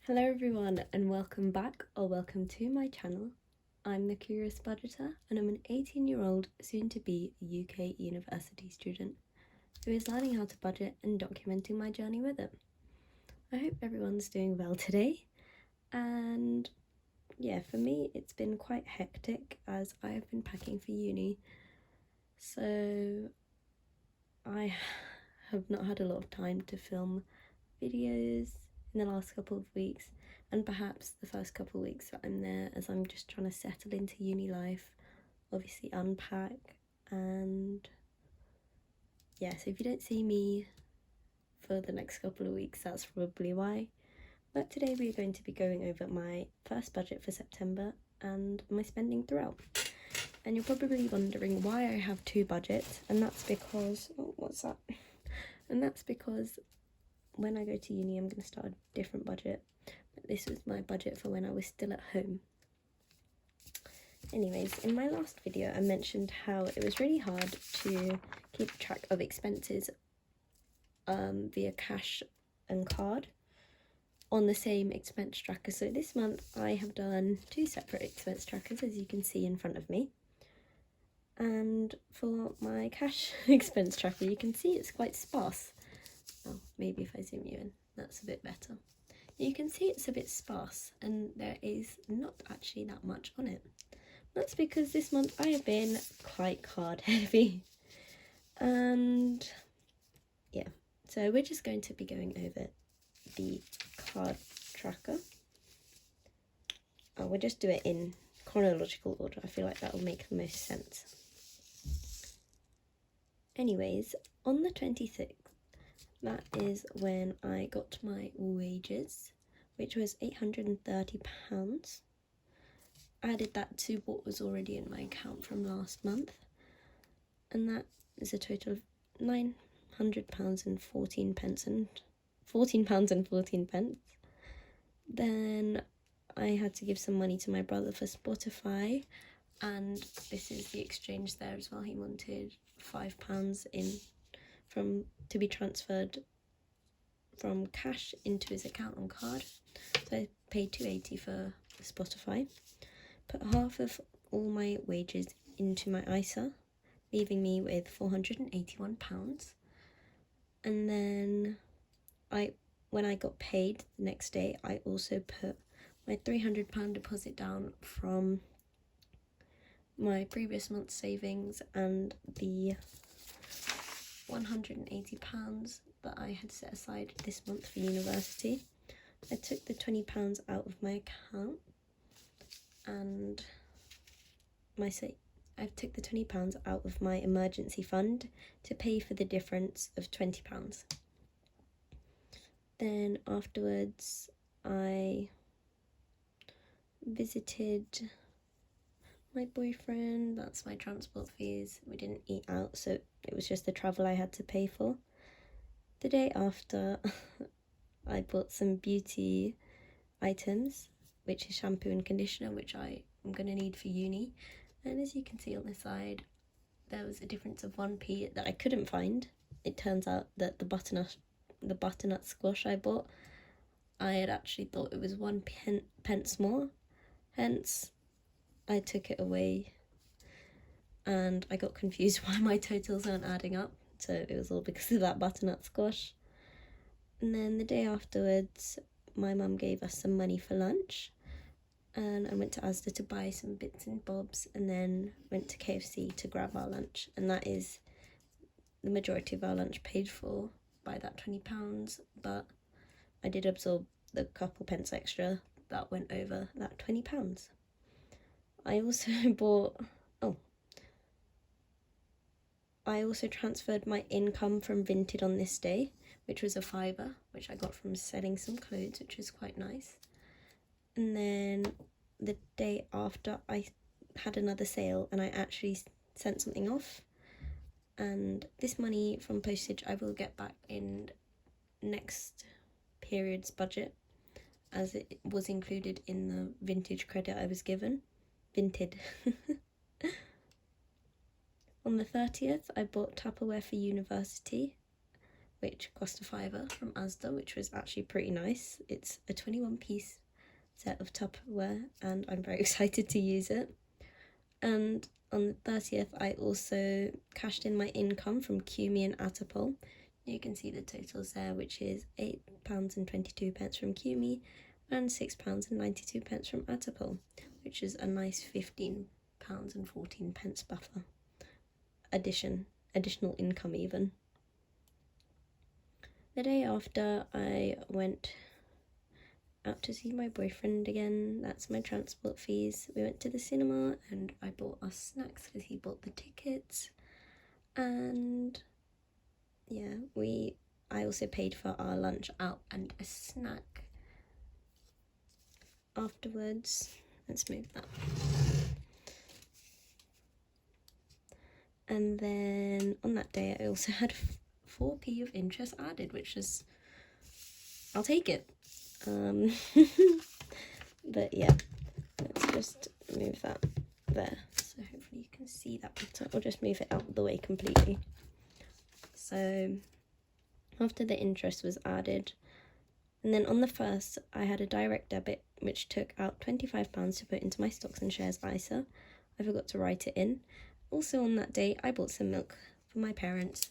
Hello everyone and welcome back or welcome to my channel. I'm the Curious Budgeter and I'm an 18-year-old soon-to-be UK university student who is learning how to budget and documenting my journey with it. I hope everyone's doing well today, and yeah, for me it's been quite hectic as I have been packing for uni, so I have not had a lot of time to film videos in the last couple of weeks, and perhaps the first couple of weeks that I'm there, as I'm just trying to settle into uni life, obviously unpack, and yeah, so if you don't see me for the next couple of weeks, that's probably why. But today we're going to be going over my first budget for September and my spending throughout. And you're probably wondering why I have two budgets, and that's because, And that's because when I go to uni, I'm going to start a different budget. But this was my budget for when I was still at home. Anyways, in my last video, I mentioned how it was really hard to keep track of expenses via cash and card on the same expense tracker. So this month I have done two separate expense trackers, as you can see in front of me. And for my cash expense tracker, you can see it's quite sparse. Oh, maybe if I zoom you in, that's a bit better. You can see it's a bit sparse and there is not actually that much on it. That's because this month I have been quite card heavy. And yeah, so we're just going to be going over the card tracker. We'll just do it in chronological order. I feel like that will make the most sense. Anyways, on the 26th, that is when I got my wages, which was £830. Added that to what was already in my account from last month, and that is a total of £900 and 14 pence and £14.14. Then I had to give some money to my brother for Spotify, and this is the exchange there as well. He wanted £5 to be transferred from cash into his account on card, so I paid £280 for Spotify. Put half of all my wages into my ISA, leaving me with £481. And then when I got paid the next day, I also put my £300 deposit down from my previous month's savings and the £180 that I had set aside this month for university. I took the £20 out of my account, and I took the £20 out of my emergency fund to pay for the difference of £20. Then afterwards I visited my boyfriend. That's my transport fees. We didn't eat out, so it was just the travel I had to pay for. The day after I bought some beauty items, which is shampoo and conditioner, which I am going to need for uni. And as you can see on the side, there was a difference of 1p that I couldn't find. It turns out that the butternut squash I bought, I had actually thought it was 1 pence more, hence I took it away and I got confused why my totals aren't adding up, so it was all because of that butternut squash. And then the day afterwards, my mum gave us some money for lunch, and I went to Asda to buy some bits and bobs, and then went to KFC to grab our lunch, and that is the majority of our lunch paid for by that £20, but I did absorb the couple pence extra that went over that £20. I also transferred my income from Vinted on this day, which was a £5, which I got from selling some clothes, which was quite nice. And then the day after, I had another sale and I actually sent something off, and this money from postage I will get back in next period's budget, as it was included in the vintage credit I was given. Vinted. On the 30th, I bought Tupperware for university, which cost a £5 from Asda, which was actually pretty nice. It's a 21-piece set of Tupperware, and I'm very excited to use it. And on the 30th, I also cashed in my income from Qmee and Attapoll. You can see the totals there, which is £8.22 from Qmee and £6.92 from Attapoll, which is a nice £15.14 buffer. Additional income even. The day after, I went out to see my boyfriend again. That's my transport fees. We went to the cinema and I bought us snacks because he bought the tickets. And yeah, I also paid for our lunch out and a snack afterwards. Let's move that. And then on that day, I also had 4p of interest added, which is, I'll take it. But yeah, let's just move that there. So hopefully you can see that better. I'll just move it out of the way completely. So after the interest was added, and then on the 1st, I had a direct debit which took out £25 to put into my stocks and shares ISA. I forgot to write it in. Also on that day, I bought some milk for my parents,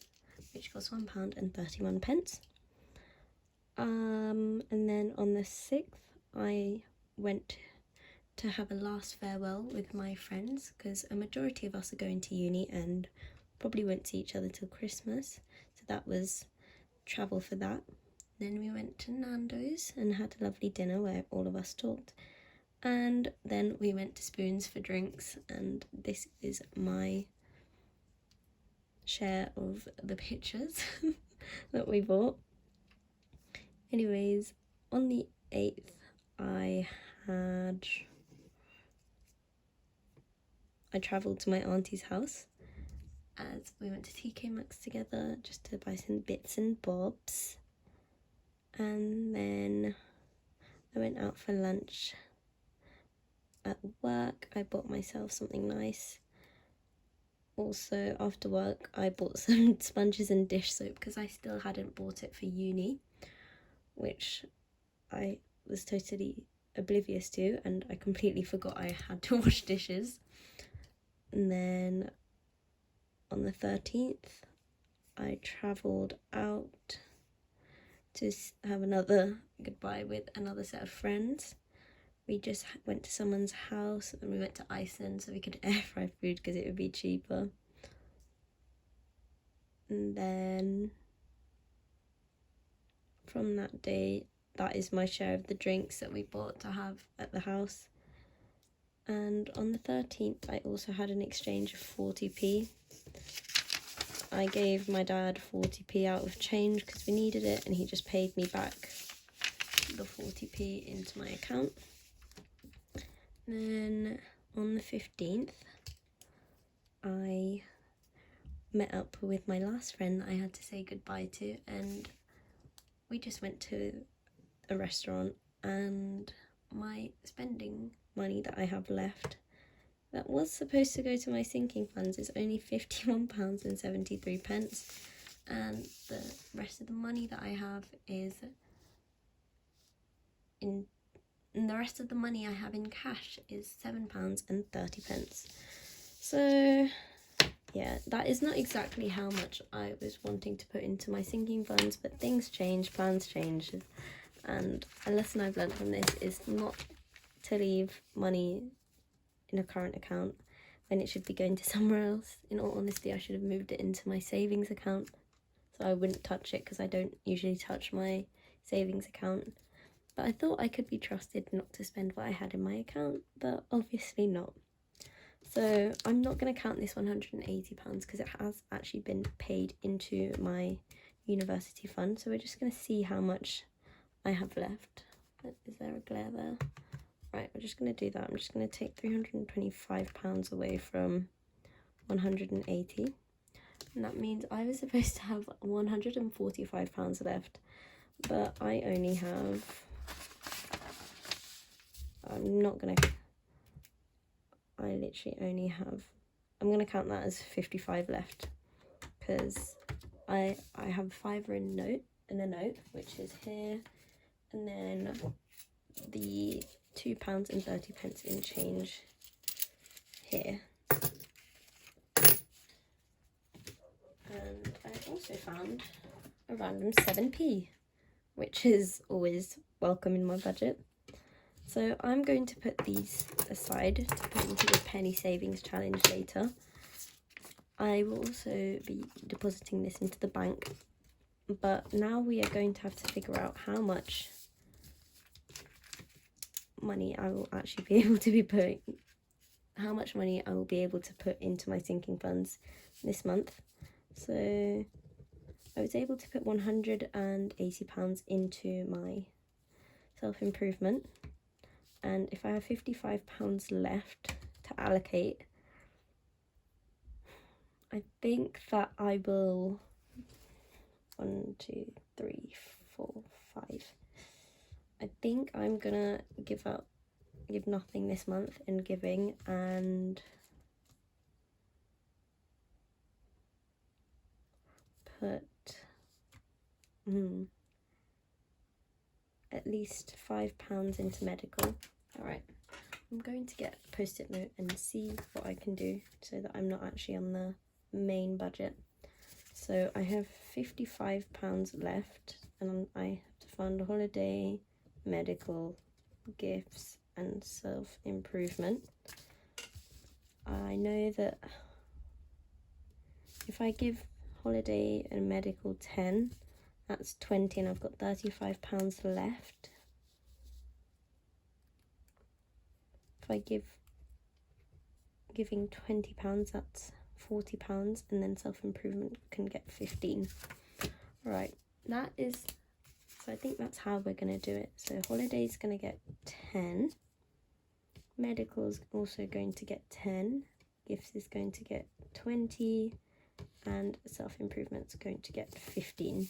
which cost £1.31. And then on the 6th, I went to have a last farewell with my friends because a majority of us are going to uni and probably won't see each other till Christmas. So that was travel for that. Then we went to Nando's and had a lovely dinner where all of us talked. And then we went to Spoons for drinks, and this is my share of the pictures that we bought. Anyways, on the 8th, I travelled to my auntie's house as we went to TK Maxx together just to buy some bits and bobs. And then I went out for lunch at work. I bought myself something nice. Also, after work, I bought some sponges and dish soap because I still hadn't bought it for uni, which I was totally oblivious to, and I completely forgot I had to wash dishes. And then on the 13th, I travelled out to have another goodbye with another set of friends. We just went to someone's house and we went to Iceland so we could air fry food because it would be cheaper. And then from that day, that is my share of the drinks that we bought to have at the house. And on the 13th, I also had an exchange of 40p. I gave my dad 40p out of change because we needed it, and he just paid me back the 40p into my account. Then on the 15th, I met up with my last friend that I had to say goodbye to, and we just went to a restaurant, and my spending money that I have left that was supposed to go to my sinking funds is only £51.73, and the rest of the money that I have is in and the rest of the money I have in cash is £7.30. So yeah, that is not exactly how much I was wanting to put into my sinking funds, but things change, plans change, and a lesson I've learned from this is not to leave money in a current account when it should be going to somewhere else. In all honesty, I should have moved it into my savings account so I wouldn't touch it because I don't usually touch my savings account. But I thought I could be trusted not to spend what I had in my account, but obviously not. So I'm not going to count this £180 because it has actually been paid into my university fund. So we're just going to see how much I have left. Is there a glare there? Right, we're just going to do that. I'm just going to take £325 away from 180. And that means I was supposed to have £145 left, but I only have... I literally only have... I'm going to count that as 55 left because I have £5 in a note, which is here, and then the £2.30 in change here. And I also found a random 7p, which is always welcome in my budget. So I'm going to put these aside to put into the penny savings challenge later. I will also be depositing this into the bank, but now we are going to have to figure out how much money I will actually be able to be putting, how much money I will be able to put into my sinking funds this month. So I was able to put £180 into my self-improvement, and if I have £55 left to allocate, I think that I will 1, 2, 3, 4, 5. I think I'm gonna give nothing this month in giving, and put at least £5 into medical. Alright, I'm going to get a post-it note and see what I can do so that I'm not actually on the main budget. So I have £55 left, and I have to fund holiday, medical, gifts and self-improvement. I know that if I give holiday and medical 10, that's 20, and I've got £35 left. If I giving £20, that's £40, and then self-improvement can get 15. Right, that is, so I think that's how we're going to do it. So holiday's going to get 10, medical's also going to get 10, gifts is going to get 20, and self-improvement's going to get 15.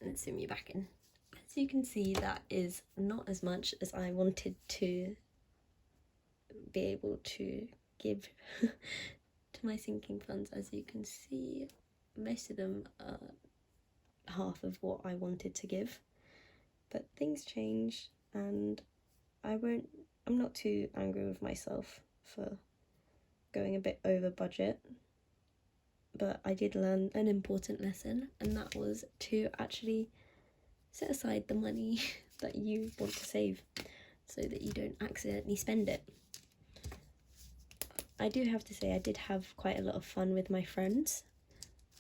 Let's zoom you back in. As you can see, that is not as much as I wanted to be able to give to my sinking funds. As you can see, most of them are half of what I wanted to give, but things change, and I'm not too angry with myself for going a bit over budget. But I did learn an important lesson, and that was to actually set aside the money that you want to save so that you don't accidentally spend it. I do have to say I did have quite a lot of fun with my friends,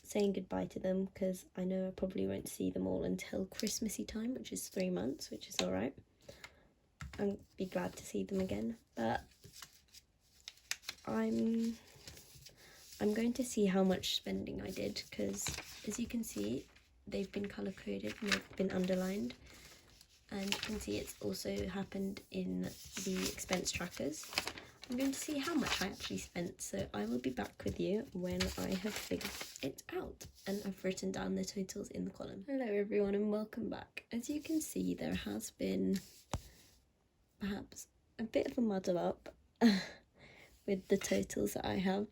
saying goodbye to them, because I know I probably won't see them all until Christmassy time, which is 3 months, which is alright. I'll be glad to see them again, but I'm going to see how much spending I did, because as you can see, they've been colour coded and they've been underlined, and you can see it's also happened in the expense trackers. I'm going to see how much I actually spent, so I will be back with you when I have figured it out and I've written down the totals in the column. Hello everyone and welcome back. As you can see, there has been perhaps a bit of a muddle up with the totals that I have,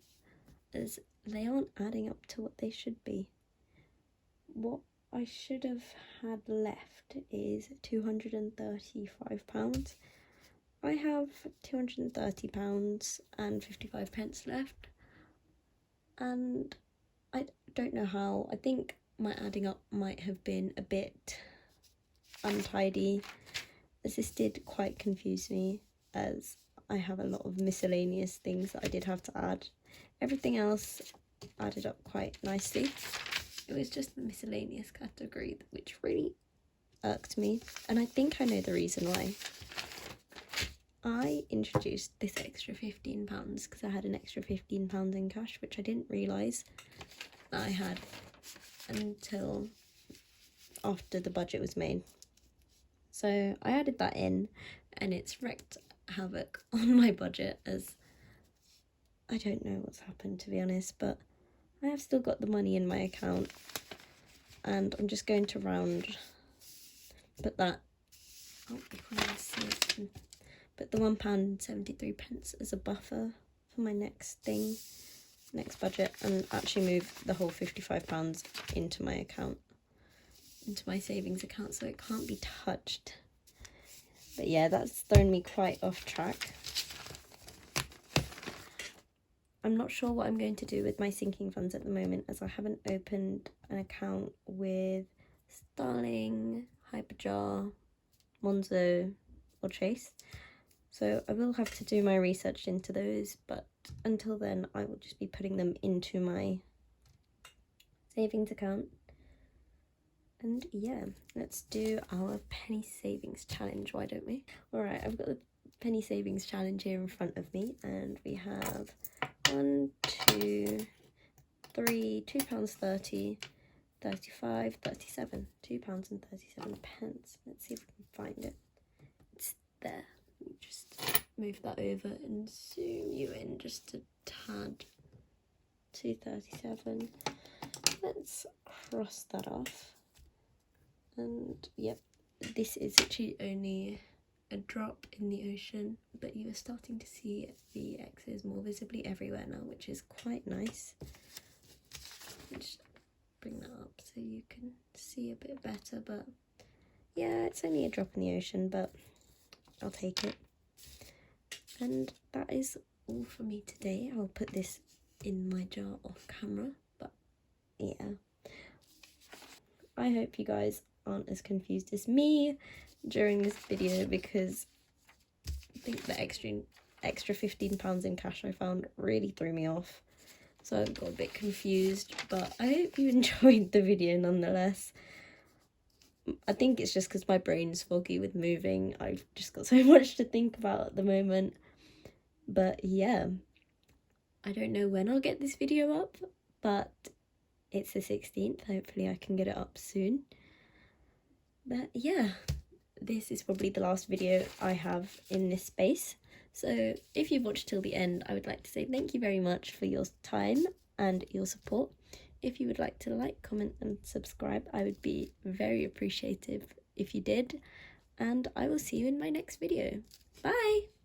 as they aren't adding up to what they should be. What I should have had left is £235. I have £230 and 55 pence left, and I don't know how. I think my adding up might have been a bit untidy, as this did quite confuse me, as I have a lot of miscellaneous things that I did have to add. Everything else added up quite nicely. It was just the miscellaneous category which really irked me, and I think I know the reason why. I introduced this extra £15 because I had an extra £15 in cash, which I didn't realise that I had until after the budget was made. So I added that in, and it's wreaked havoc on my budget, as I don't know what's happened, to be honest, but I have still got the money in my account, and I'm just going to put that, oh, you can't see it, put the £1.73 as a buffer for my next thing, next budget and actually move the whole £55 into my account, into my savings account, so it can't be touched. But yeah, that's thrown me quite off track. I'm not sure what I'm going to do with my sinking funds at the moment, as I haven't opened an account with Starling, Hyperjar, Monzo or Chase. So I will have to do my research into those, but until then I will just be putting them into my savings account. And yeah, let's do our penny savings challenge, why don't we? Alright, I've got the penny savings challenge here in front of me, and we have 1, 2, 3, £2.30, 35, 37, £2.37. Let's see if we can find it. It's there. Let me just move that over and zoom you in just a tad. 237. Let's cross that off. And yep, this is actually only a drop in the ocean, but you are starting to see the X's more visibly everywhere now, which is quite nice. Just bring that up so you can see a bit better, but yeah, it's only a drop in the ocean, but I'll take it. And that is all for me today. I'll put this in my jar off camera, but yeah. I hope you guys aren't as confused as me during this video, because I think the extra £15 in cash I found really threw me off, so I got a bit confused. But I hope you enjoyed the video nonetheless. I think it's just because my brain's foggy with moving. I've just got so much to think about at the moment. But yeah, I don't know when I'll get this video up, but it's the 16th. Hopefully I can get it up soon. But yeah, this is probably the last video I have in this space. So if you've watched till the end, I would like to say thank you very much for your time and your support. If you would like to like, comment and subscribe, I would be very appreciative if you did. And I will see you in my next video. Bye!